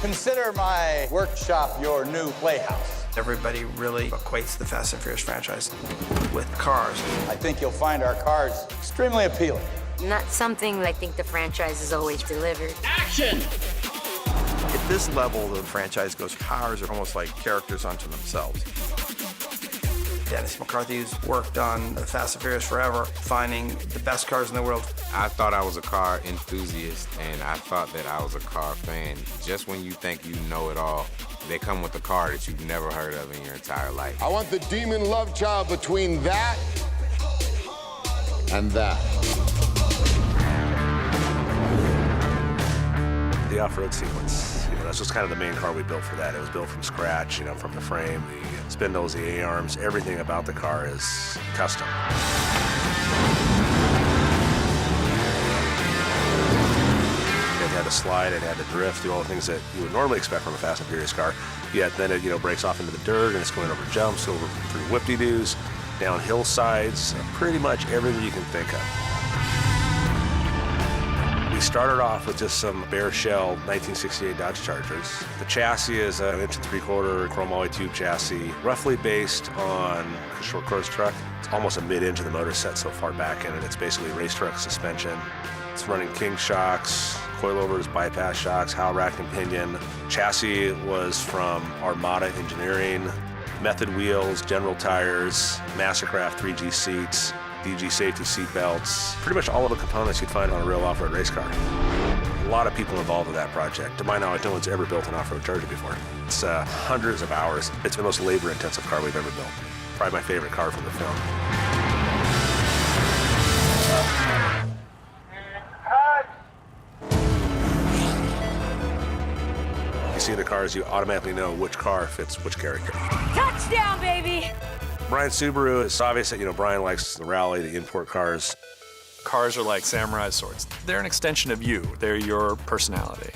Consider my workshop your new playhouse. Everybody really equates the Fast and Furious franchise with cars. I think you'll find our cars extremely appealing. Not something I think the franchise has always delivered. Action! At this level, the franchise goes, cars are almost like characters unto themselves. Dennis McCarthy's worked on the Fast and Furious forever, finding the best cars in the world. I thought I was a car enthusiast, and I thought that I was a car fan. Just when you think you know it all, they come with a car that you've never heard of in your entire life. I want the demon love child between that and that. The off-road sequence, that's just kind of the main car we built for that. It was built from scratch, from the frame, the spindles, the A-arms, everything about the car is custom. It had to slide, it had to drift, do all the things that you would normally expect from a Fast and Furious car. Yet then it, breaks off into the dirt and it's going over jumps, over through whoop-de-doos, down hillsides, pretty much everything you can think of. We started off with just some bare shell 1968 Dodge Chargers. The chassis is an 1 3/4 chrome alloy tube chassis, roughly based on a short course truck. It's almost a mid-inch of the motor set so far back in it. It's basically race truck suspension. It's running King shocks, coilovers, bypass shocks, howl rack and pinion. Chassis was from Armada Engineering, Method wheels, General tires, Mastercraft 3G seats, DG safety seat belts, pretty much all of the components you'd find on a real off-road race car. A lot of people involved in that project. To my knowledge, no one's ever built an off-road Charger before. It's hundreds of hours. It's the most labor-intensive car we've ever built. Probably my favorite car from the film. You see the cars, you automatically know which car fits which character. Touchdown, baby! Brian Subaru, it's obvious that, Brian likes the rally, the import cars. Cars are like samurai swords. They're an extension of you. They're your personality.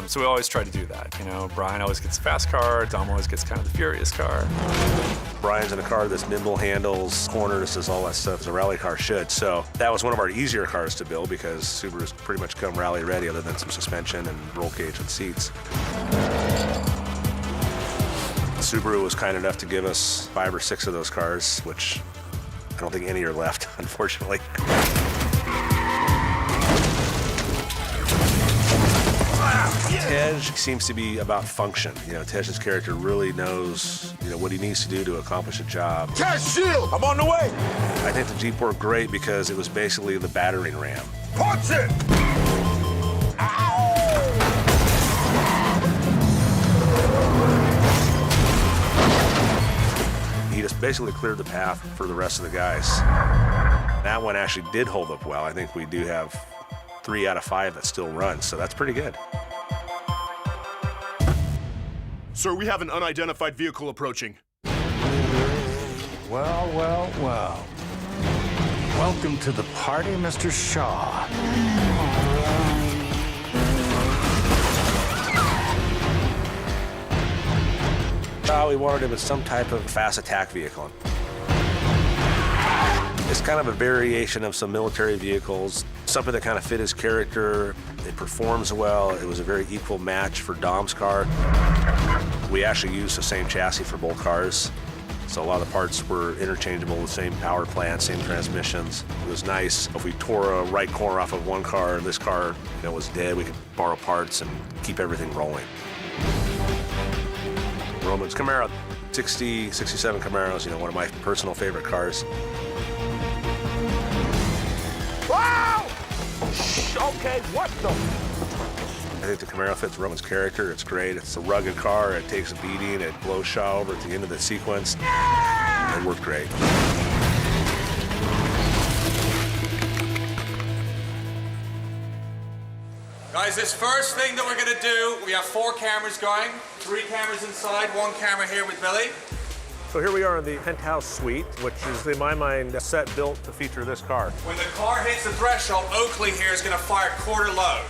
So we always try to do that. Brian always gets the fast car, Dom always gets kind of the furious car. Brian's in a car that's nimble, handles, corners, does all that stuff as a rally car should. So that was one of our easier cars to build because Subaru's pretty much come rally ready other than some suspension and roll cage and seats. Subaru was kind enough to give us 5 or 6 of those cars, which I don't think any are left, unfortunately. Tej seems to be about function. Tej's character really knows, what he needs to do to accomplish a job. Tej, shield! I'm on the way! I think the Jeep worked great because it was basically the battering ram. Punch it! He just basically cleared the path for the rest of the guys. That one actually did hold up well. I think we do have 3 out of 5 that still run, so that's pretty good. Sir, we have an unidentified vehicle approaching. Well, well, well. Welcome to the party, Mr. Shaw. We wanted him as some type of fast attack vehicle. It's kind of a variation of some military vehicles, something that kind of fit his character. It performs well. It was a very equal match for Dom's car. We actually used the same chassis for both cars, so a lot of the parts were interchangeable, the same power plant, same transmissions. It was nice. If we tore a right corner off of one car and this car was dead, we could borrow parts and keep everything rolling. Roman's Camaro, 60, 67 Camaros, one of my personal favorite cars. Wow! Okay, what the? I think the Camaro fits Roman's character. It's great. It's a rugged car. It takes a beating. It blows Shaw over at the end of the sequence. Yeah! It worked great. Guys, this first thing that we're going to do, we have 4 cameras going, 3 cameras inside, 1 camera here with Billy. So here we are in the penthouse suite, which is, in my mind, a set built to feature this car. When the car hits the threshold, Oakley here is going to fire quarter load.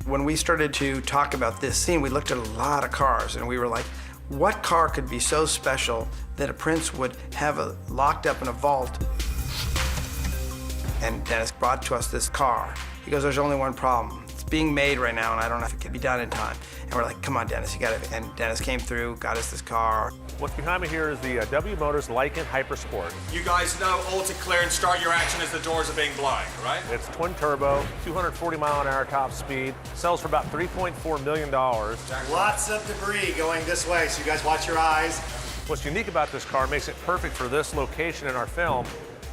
When we started to talk about this scene, we looked at a lot of cars, and we were like, what car could be so special that a prince would have locked up in a vault? And Dennis brought to us this car. He goes, there's only one problem. It's being made right now, and I don't know if it can be done in time. And we're like, come on, Dennis, you got it. And Dennis came through, got us this car. What's behind me here is the W Motors Lycan Hypersport. You guys know all to clear and start your action as the doors are being blown, right? It's twin turbo, 240 mile an hour top speed, sells for about $3.4 million. Lots of debris going this way, so you guys watch your eyes. What's unique about this car, makes it perfect for this location in our film,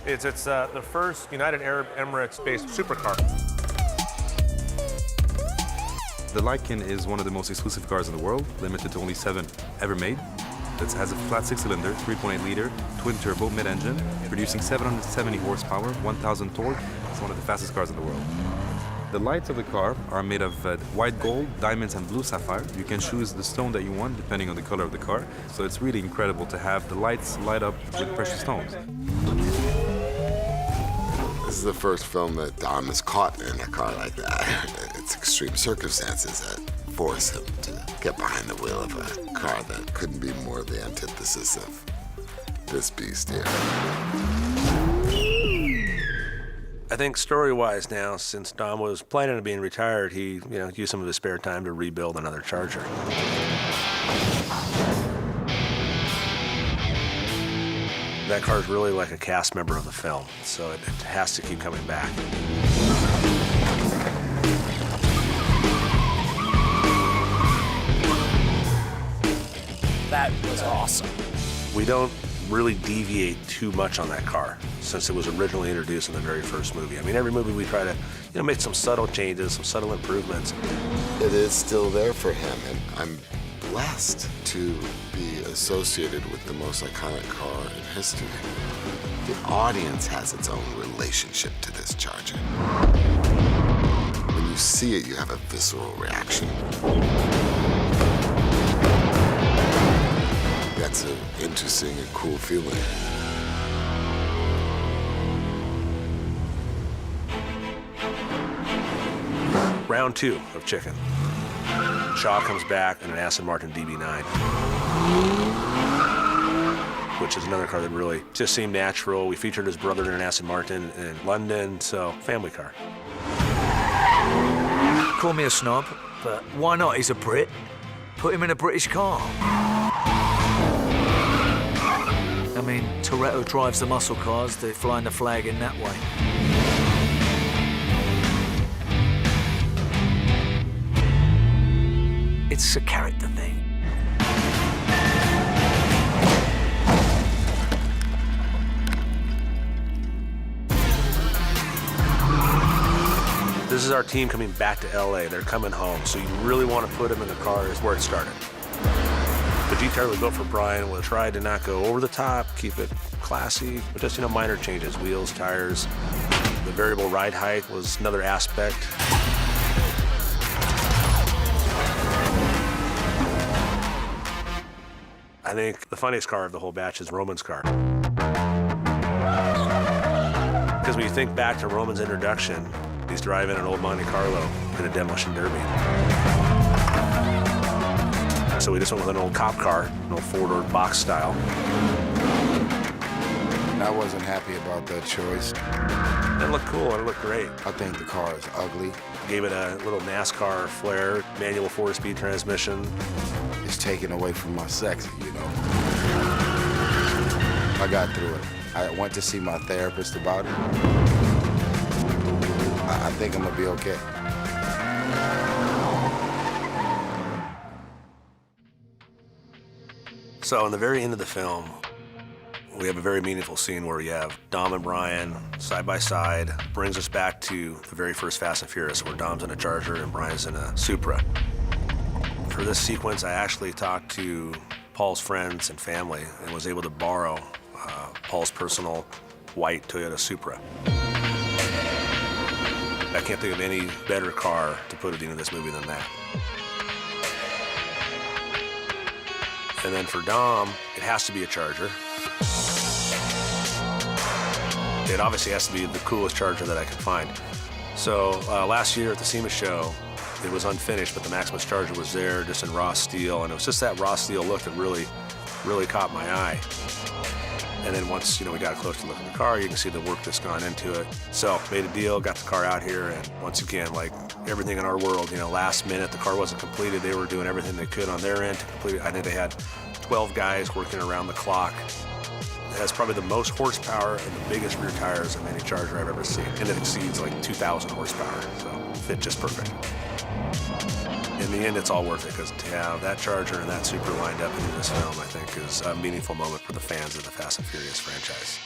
is it's the first United Arab Emirates-based supercar. The Lycan is one of the most exclusive cars in the world, limited to only 7 ever made. It has a flat 6-cylinder, 3.8 liter, twin turbo mid-engine, producing 770 horsepower, 1,000 torque. It's one of the fastest cars in the world. The lights of the car are made of white gold, diamonds, and blue sapphire. You can choose the stone that you want depending on the color of the car. So it's really incredible to have the lights light up with precious stones. This is the first film that Dom is caught in a car like that. It's extreme circumstances that force him to get behind the wheel of a car that couldn't be more the antithesis of this beast here. I think story-wise now, since Dom was planning on being retired, he used some of his spare time to rebuild another Charger. That car is really like a cast member of the film, so it has to keep coming back. That was awesome. We don't really deviate too much on that car since it was originally introduced in the very first movie. I mean, every movie we try to make some subtle changes, some subtle improvements. It is still there for him, and I'm blessed to be associated with the most iconic car in history. The audience has its own relationship to this Charger. When you see it, you have a visceral reaction. That's an interesting and cool feeling. Round 2 of Chicken. Shaw comes back in an Aston Martin DB9, which is another car that really just seemed natural. We featured his brother in an Aston Martin in London, so family car. Call me a snob, but why not? He's a Brit. Put him in a British car. I mean, Toretto drives the muscle cars, they're flying the flag in that way. It's a character thing. This is our team coming back to LA. They're coming home, so you really want to put them in the cars where it started. The G-Tar we built for Brian, we'll try to not go over the top, keep it classy, but just, minor changes, wheels, tires. The variable ride height was another aspect. I think the funniest car of the whole batch is Roman's car. Because when you think back to Roman's introduction, he's driving an old Monte Carlo in a demolition derby. So we just went with an old cop car, an old four-door box style. I wasn't happy about that choice. It looked cool, it looked great. I think the car is ugly. Gave it a little NASCAR flair, manual 4-speed transmission. It's taken away from my sexy, I got through it. I went to see my therapist about it. I think I'm gonna be okay. So in the very end of the film, we have a very meaningful scene where we have Dom and Brian side by side, brings us back to the very first Fast and Furious, where Dom's in a Charger and Brian's in a Supra. For this sequence, I actually talked to Paul's friends and family and was able to borrow Paul's personal white Toyota Supra. I can't think of any better car to put it into this movie than that. And then for Dom, it has to be a Charger. It obviously has to be the coolest Charger that I can find. So last year at the SEMA show, it was unfinished, but the Maximus Charger was there just in raw steel, and it was just that raw steel look that really caught my eye. And then once, we got a closer look at the car, you can see the work that's gone into it. So made a deal, got the car out here, and once again, like everything in our world, last minute, the car wasn't completed. They were doing everything they could on their end to complete it. I think they had 12 guys working around the clock. It has probably the most horsepower and the biggest rear tires of any Charger I've ever seen. And it exceeds like 2,000 horsepower, so fit just perfect. In the end, it's all worth it, because to have that Charger and that Supra lined up in this film, I think, is a meaningful moment for the fans of the Fast and Furious franchise.